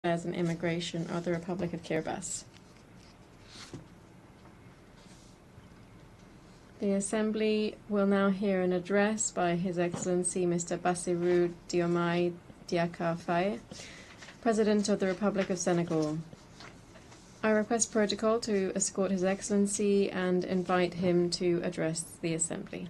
Affairs and Immigration of the Republic of Kiribati. The Assembly will now hear an address by His Excellency Mr. Bassirou Diomaye Faye, President of the Republic of Senegal. I request protocol to escort His Excellency and invite him to address the Assembly.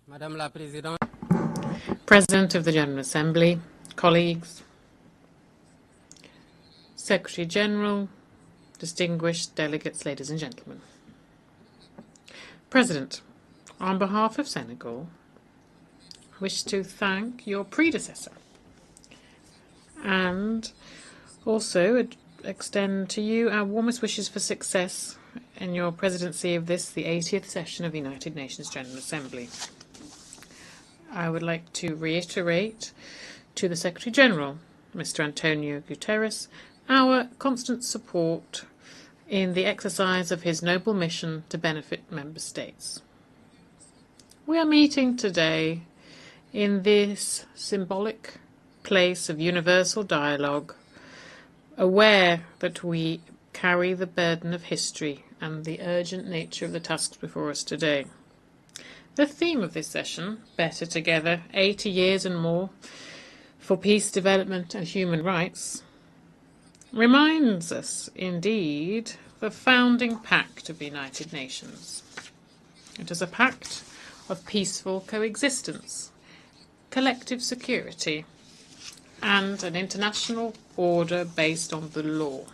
Madame la Présidente, President of the General Assembly, colleagues, Secretary General, distinguished delegates, ladies and gentlemen. President, on behalf of Senegal, I wish to thank your predecessor and also extend to you our warmest wishes for success in your presidency of this, the 80th session of the United Nations General Assembly. I would like to reiterate to the Secretary General, Mr. Antonio Guterres, our constant support in the exercise of his noble mission to benefit member states. We are meeting today in this symbolic place of universal dialogue, aware that we carry the burden of history and the urgent nature of the tasks before us today. The theme of this session, Better Together, 80 years and more for peace, development and human rights, reminds us, indeed, the founding pact of the United Nations. It is a pact of peaceful coexistence, collective security, and an international order based on the law.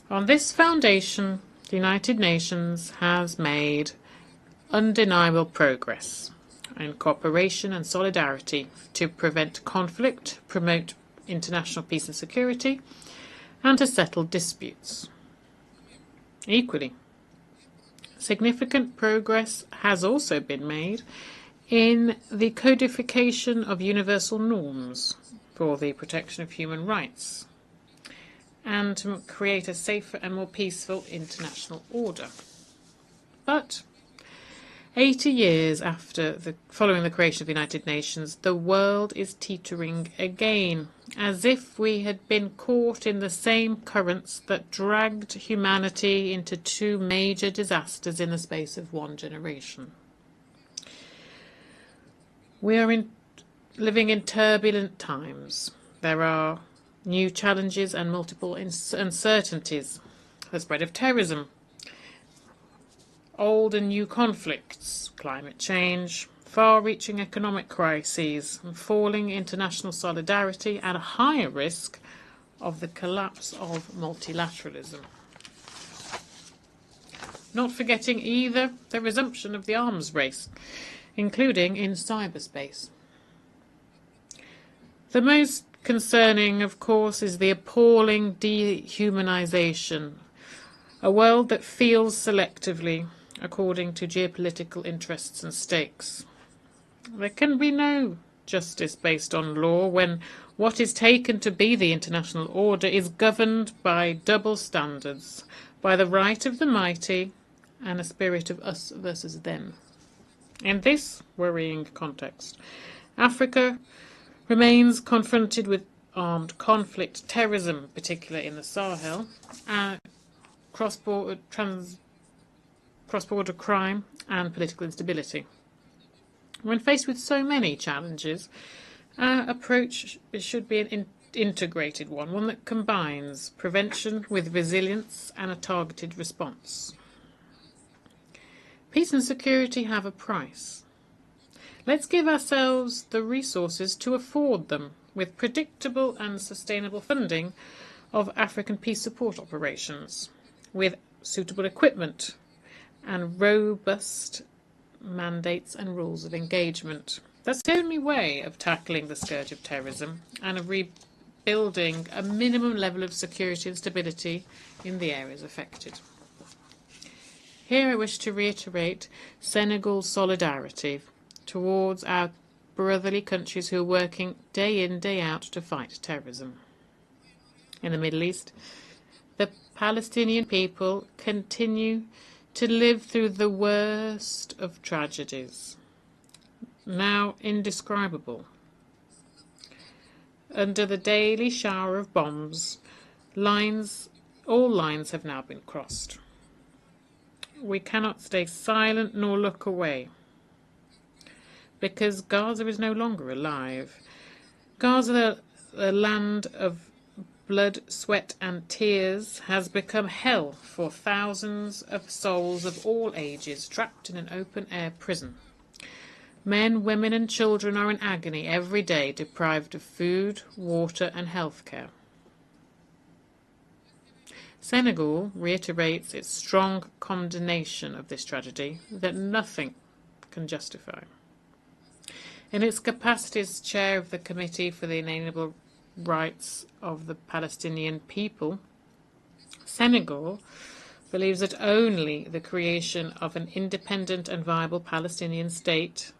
On this foundation, the United Nations has made undeniable progress in cooperation and solidarity to prevent conflict, promote international peace and security, and to settle disputes. Equally, significant progress has also been made in the codification of universal norms for the protection of human rights and to create a safer and more peaceful international order. But 80 years following the creation of the United Nations, the world is teetering again, as if we had been caught in the same currents that dragged humanity into two major disasters in the space of one generation. We are living in turbulent times. There are new challenges and multiple uncertainties. The spread of terrorism, old and new conflicts, climate change, far-reaching economic crises, and falling international solidarity, and a higher risk of the collapse of multilateralism. Not forgetting either the resumption of the arms race, including in cyberspace. The most concerning, of course, is the appalling dehumanization, a world that feels selectively according to geopolitical interests and stakes. There can be no justice based on law when what is taken to be the international order is governed by double standards, by the right of the mighty and a spirit of us versus them. In this worrying context, Africa remains confronted with armed conflict, terrorism, particularly in the Sahel, and cross-border crime and political instability. When faced with so many challenges, our approach should be an integrated one that combines prevention with resilience and a targeted response. Peace and security have a price. Let's give ourselves the resources to afford them with predictable and sustainable funding of African peace support operations, with suitable equipment and robust mandates and rules of engagement. That's the only way of tackling the scourge of terrorism and of rebuilding a minimum level of security and stability in the areas affected. Here I wish to reiterate Senegal's solidarity towards our brotherly countries who are working day in, day out to fight terrorism. In the Middle East, the Palestinian people continue to live through the worst of tragedies, now indescribable. Under the daily shower of bombs, all lines have now been crossed. We cannot stay silent nor look away, because Gaza is no longer alive. Gaza, the land of blood, sweat and tears, has become hell for thousands of souls of all ages trapped in an open-air prison. Men, women and children are in agony every day, deprived of food, water and health care. Senegal reiterates its strong condemnation of this tragedy that nothing can justify. In its capacity as chair of the Committee for the Inalienable Rights of the Palestinian People, Senegal believes that only the creation of an independent and viable Palestinian state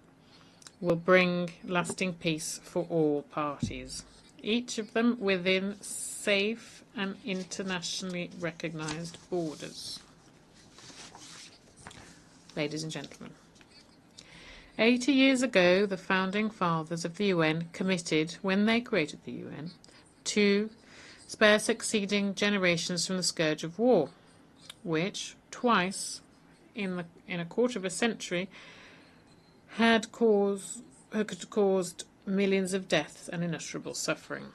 will bring lasting peace for all parties, each of them within safe and internationally recognized borders. Ladies and gentlemen, 80 years ago, the founding fathers of the UN committed, when they created the UN, to spare succeeding generations from the scourge of war, which twice in a quarter of a century had caused millions of deaths and inutterable suffering.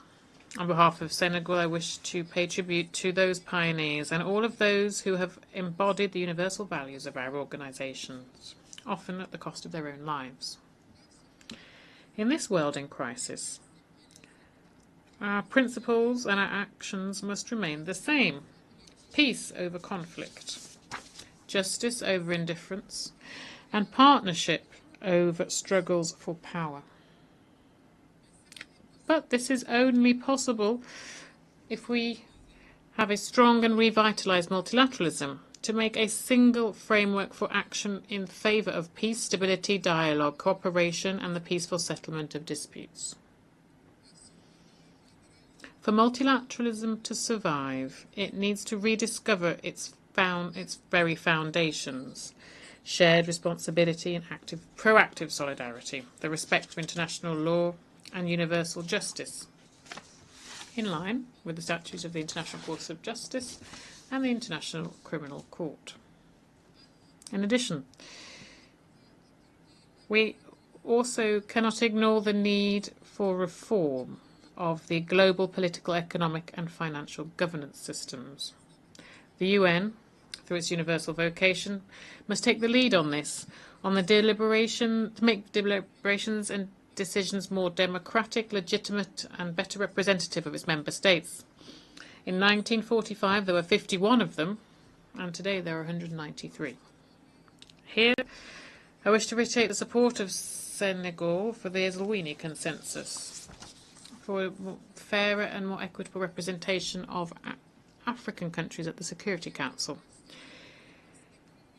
On behalf of Senegal, I wish to pay tribute to those pioneers and all of those who have embodied the universal values of our organizations, often at the cost of their own lives. In this world in crisis, our principles and our actions must remain the same. Peace over conflict, justice over indifference, and partnership over struggles for power. But this is only possible if we have a strong and revitalized multilateralism to make a single framework for action in favor of peace, stability, dialogue, cooperation, and the peaceful settlement of disputes. For multilateralism to survive, it needs to rediscover its very foundations: shared responsibility and proactive solidarity, the respect for international law and universal justice, in line with the statutes of the International Court of Justice and the International Criminal Court. In addition, we also cannot ignore the need for reform of the global political, economic and financial governance systems. The UN, through its universal vocation, must take the lead on this, on the to make deliberations and decisions more democratic, legitimate and better representative of its member states. In 1945 there were 51 of them, and today there are 193. Here I wish to reiterate the support of Senegal for the Eswatini Consensus, for a fairer and more equitable representation of African countries at the Security Council.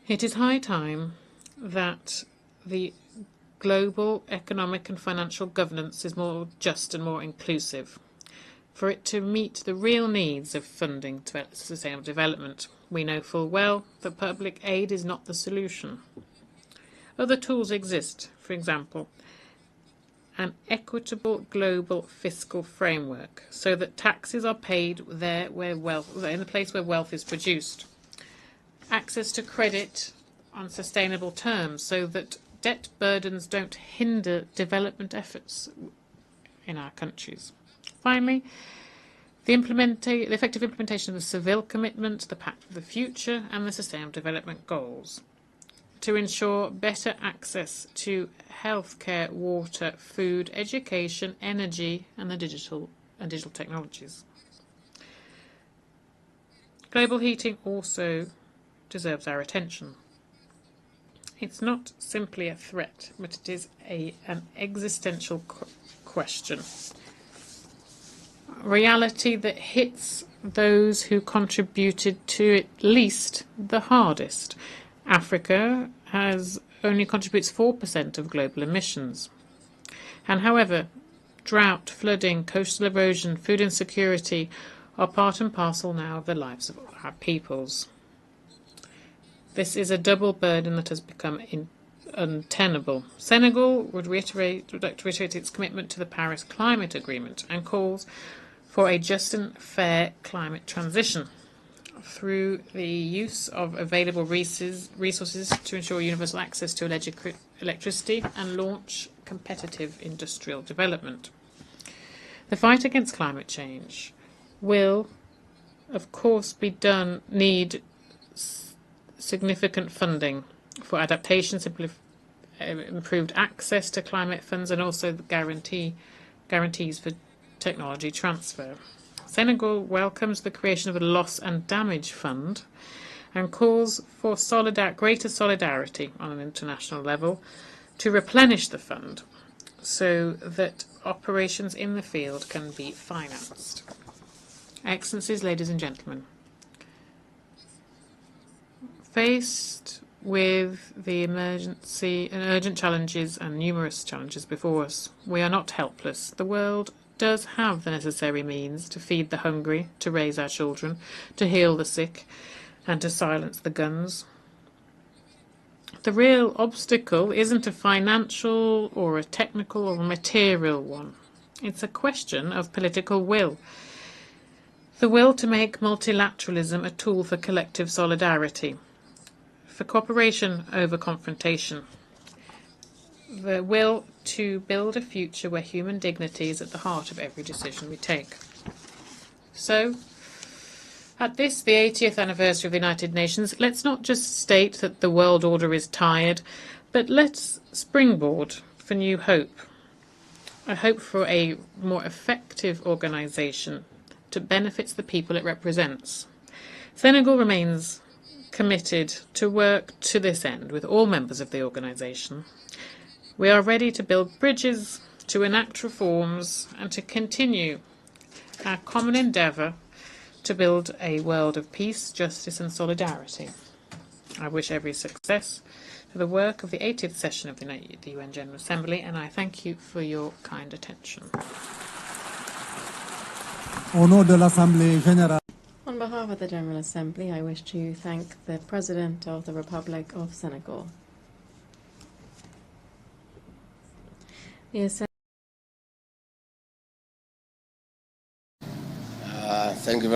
It is high time that the global economic and financial governance is more just and more inclusive, for it to meet the real needs of funding to sustainable development. We know full well that public aid is not the solution. Other tools exist, for example, an equitable global fiscal framework, so that taxes are paid in the place where wealth is produced. Access to credit on sustainable terms, so that debt burdens don't hinder development efforts in our countries. Finally, the effective implementation of the Seville Commitment, the Pact for the Future and the Sustainable Development Goals, to ensure better access to healthcare, water, food, education, energy and the digital technologies. Global heating also deserves our attention. It's not simply a threat, but it is an existential question. Reality that hits those who contributed to it least the hardest. Africa only contributes 4% of global emissions. And however, drought, flooding, coastal erosion, food insecurity are part and parcel now of the lives of our peoples. This is a double burden that has become untenable. Senegal would like to reiterate its commitment to the Paris Climate Agreement and calls for a just and fair climate transition through the use of available resources to ensure universal access to electricity and launch competitive industrial development. The fight against climate change will, of course, need significant funding for adaptation, improved access to climate funds, and also the guarantees for technology transfer. Senegal welcomes the creation of a loss and damage fund and calls for greater solidarity on an international level to replenish the fund so that operations in the field can be financed. Excellencies, ladies and gentlemen, faced with the emergency and urgent challenges and numerous challenges before us, we are not helpless. The world does have the necessary means to feed the hungry, to raise our children, to heal the sick, and to silence the guns. The real obstacle isn't a financial or a technical or a material one. It's a question of political will. The will to make multilateralism a tool for collective solidarity, for cooperation over confrontation. The will to build a future where human dignity is at the heart of every decision we take. So, at this, the 80th anniversary of the United Nations, let's not just state that the world order is tired, but let's springboard for new hope. A hope for a more effective organisation to benefit the people it represents. Senegal remains committed to work to this end with all members of the organisation. We are ready to build bridges, to enact reforms, and to continue our common endeavour to build a world of peace, justice and solidarity. I wish every success for the work of the 80th session of the UN General Assembly, and I thank you for your kind attention. Au nom de l'Assemblée générale. On behalf of the General Assembly, I wish to thank the President of the Republic of Senegal. The Thank you.